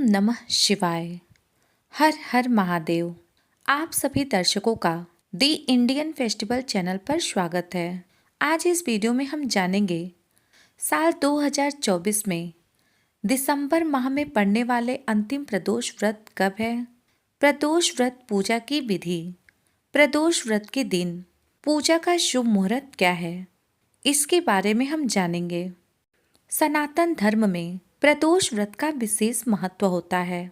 नमः शिवाय। हर हर महादेव। आप सभी दर्शकों का दी इंडियन फेस्टिवल चैनल पर स्वागत है। आज इस वीडियो में हम जानेंगे साल 2024 में दिसंबर माह में पड़ने वाले अंतिम प्रदोष व्रत कब है, प्रदोष व्रत पूजा की विधि, प्रदोष व्रत के दिन, पूजा का शुभ मुहूर्त क्या है, इसके बारे में हम जानेंगे। सनातन धर्म में प्रदोष व्रत का विशेष महत्व होता है।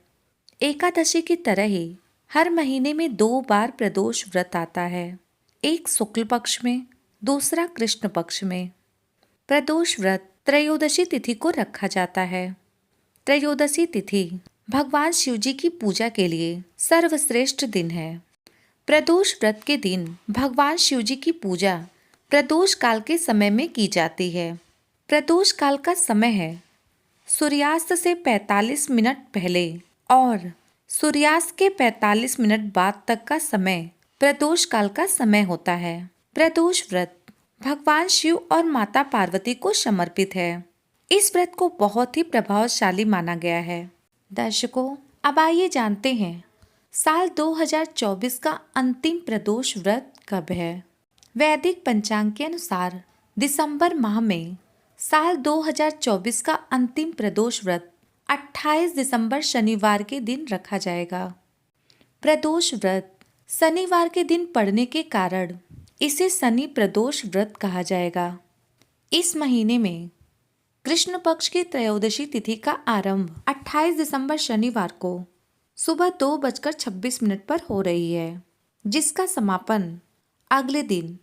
एकादशी की तरह ही हर महीने में 2 बार प्रदोष व्रत आता है, एक शुक्ल पक्ष में, दूसरा कृष्ण पक्ष में। प्रदोष व्रत त्रयोदशी तिथि को रखा जाता है। त्रयोदशी तिथि भगवान शिव जी की पूजा के लिए सर्वश्रेष्ठ दिन है। प्रदोष व्रत के दिन भगवान शिव जी की पूजा प्रदोष काल के समय में की जाती है। प्रदोष काल का समय है सूर्यास्त से 45 मिनट पहले और सूर्यास्त के 45 मिनट बाद तक का समय प्रदोष काल का समय होता है। प्रदोष व्रत भगवान शिव और माता पार्वती को समर्पित है। इस व्रत को बहुत ही प्रभावशाली माना गया है। दर्शकों, अब आइए जानते हैं साल 2024 का अंतिम प्रदोष व्रत कब है। वैदिक पंचांग के अनुसार दिसंबर माह में साल 2024 का अंतिम प्रदोष व्रत 28 दिसंबर शनिवार के दिन रखा जाएगा। प्रदोष व्रत शनिवार के दिन पड़ने के कारण इसे शनि प्रदोष व्रत कहा जाएगा। इस महीने में कृष्ण पक्ष की त्रयोदशी तिथि का आरंभ 28 दिसंबर शनिवार को सुबह 2:26 पर हो रही है, जिसका समापन अगले दिन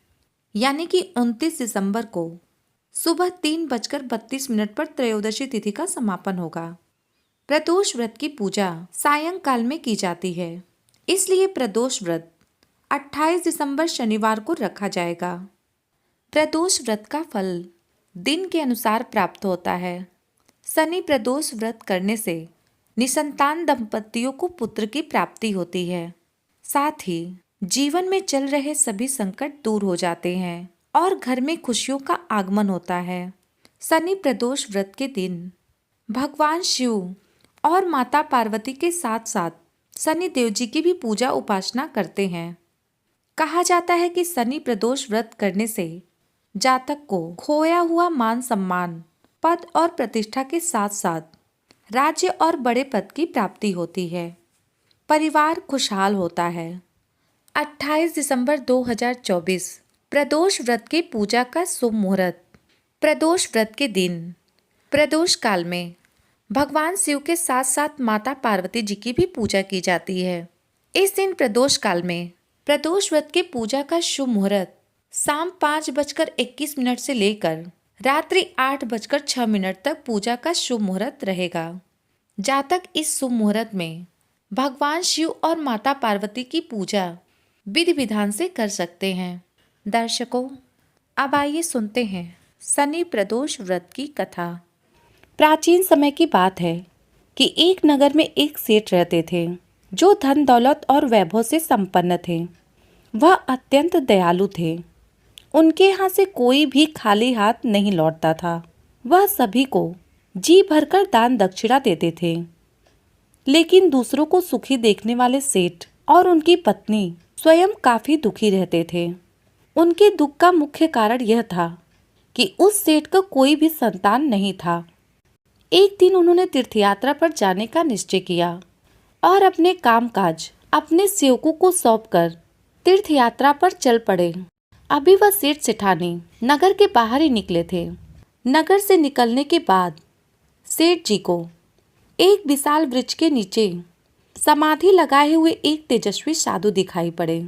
यानी कि 29 दिसंबर को सुबह 3:32 पर त्रयोदशी तिथि का समापन होगा। प्रदोष व्रत की पूजा सायंकाल में की जाती है, इसलिए प्रदोष व्रत 28 दिसंबर शनिवार को रखा जाएगा। प्रदोष व्रत का फल दिन के अनुसार प्राप्त होता है। शनि प्रदोष व्रत करने से निसंतान दंपतियों को पुत्र की प्राप्ति होती है। साथ ही जीवन में चल रहे सभी संकट दूर हो जाते हैं और घर में खुशियों का आगमन होता है। शनि प्रदोष व्रत के दिन भगवान शिव और माता पार्वती के साथ साथ शनि देव जी की भी पूजा उपासना करते हैं। कहा जाता है कि शनि प्रदोष व्रत करने से जातक को खोया हुआ मान सम्मान, पद और प्रतिष्ठा के साथ साथ राज्य और बड़े पद की प्राप्ति होती है। परिवार खुशहाल होता है। 28 दिसंबर 2024 प्रदोष व्रत की पूजा का शुभ मुहूर्त। प्रदोष व्रत के दिन प्रदोष काल में भगवान शिव के साथ साथ माता पार्वती जी की भी पूजा की जाती है। इस दिन प्रदोष काल में प्रदोष व्रत की पूजा का शुभ मुहूर्त शाम 5:21 से लेकर रात्रि 8:06 तक पूजा का शुभ मुहूर्त रहेगा। जातक इस शुभ मुहूर्त में भगवान शिव और माता पार्वती की पूजा विधि विधान से कर सकते हैं। दर्शकों, अब आइए सुनते हैं शनि प्रदोष व्रत की कथा। प्राचीन समय की बात है कि एक नगर में एक सेठ रहते थे जो धन दौलत और वैभव से संपन्न थे। वह अत्यंत दयालु थे। उनके यहाँ से कोई भी खाली हाथ नहीं लौटता था। वह सभी को जी भरकर दान दक्षिणा देते थे। लेकिन दूसरों को सुखी देखने वाले सेठ और उनकी पत्नी स्वयं काफी दुखी रहते थे। उनके दुख का मुख्य कारण यह था कि उस सेठ का कोई भी संतान नहीं था। एक दिन उन्होंने तीर्थयात्रा पर जाने का निश्चय किया और अपने कामकाज अपने सेवकों को सौंपकर तीर्थयात्रा पर चल पड़े। अभी वह सेठ सेठानी नगर के बाहर ही निकले थे। नगर से निकलने के बाद सेठ जी को एक विशाल वृक्ष के नीचे समाधि लगाए हुए एक तेजस्वी साधु दिखाई पड़े।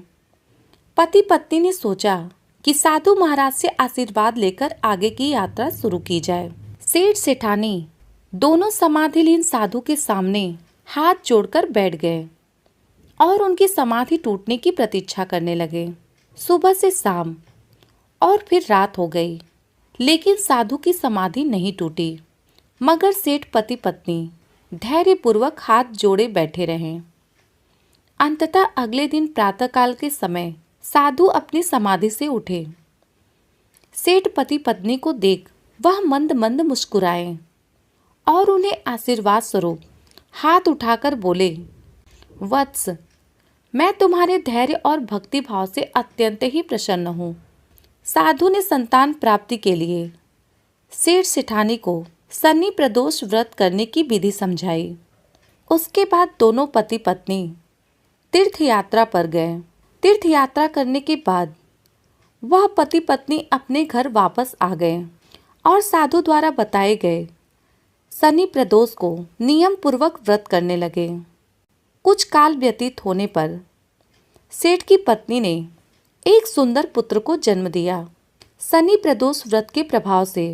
पति पत्नी ने सोचा कि साधु महाराज से आशीर्वाद लेकर आगे की यात्रा शुरू की जाए। सेठ सेठानी दोनों समाधिलीन साधु के सामने हाथ जोड़कर बैठ गए और उनकी समाधि टूटने की प्रतीक्षा करने लगे। सुबह से शाम और फिर रात हो गई, लेकिन साधु की समाधि नहीं टूटी। मगर सेठ पति पत्नी धैर्यपूर्वक हाथ जोड़े बैठे रहे। अंततः अगले दिन प्रातःकाल के समय साधु अपनी समाधि से उठे। सेठ पति पत्नी को देख वह मंद मंद मुस्कुराए और उन्हें आशीर्वाद स्वरूप हाथ उठाकर बोले, वत्स, मैं तुम्हारे धैर्य और भक्ति भाव से अत्यंत ही प्रसन्न हूँ। साधु ने संतान प्राप्ति के लिए सेठ सेठानी को शनि प्रदोष व्रत करने की विधि समझाई। उसके बाद दोनों पति पत्नी तीर्थ यात्रा पर गए। तीर्थ यात्रा करने के बाद वह पति पत्नी अपने घर वापस आ गए और साधु द्वारा बताए गए शनि प्रदोष को नियम पूर्वक व्रत करने लगे। कुछ काल व्यतीत होने पर सेठ की पत्नी ने एक सुंदर पुत्र को जन्म दिया। शनि प्रदोष व्रत के प्रभाव से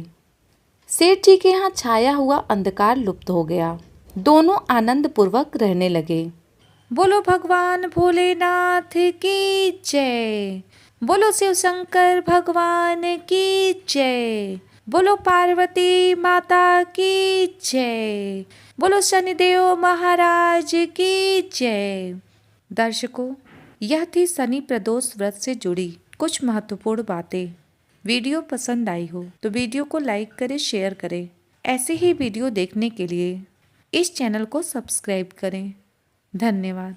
सेठ जी के यहाँ छाया हुआ अंधकार लुप्त हो गया। दोनों आनंद पूर्वक रहने लगे। बोलो भगवान भोलेनाथ की जय। बोलो शिव शंकर भगवान की जय। बोलो पार्वती माता की जय। बोलो शनिदेव महाराज की जय। दर्शकों, यह थी शनि प्रदोष व्रत से जुड़ी कुछ महत्वपूर्ण बातें। वीडियो पसंद आई हो तो वीडियो को लाइक करें, शेयर करें। ऐसे ही वीडियो देखने के लिए इस चैनल को सब्सक्राइब करें। धन्यवाद।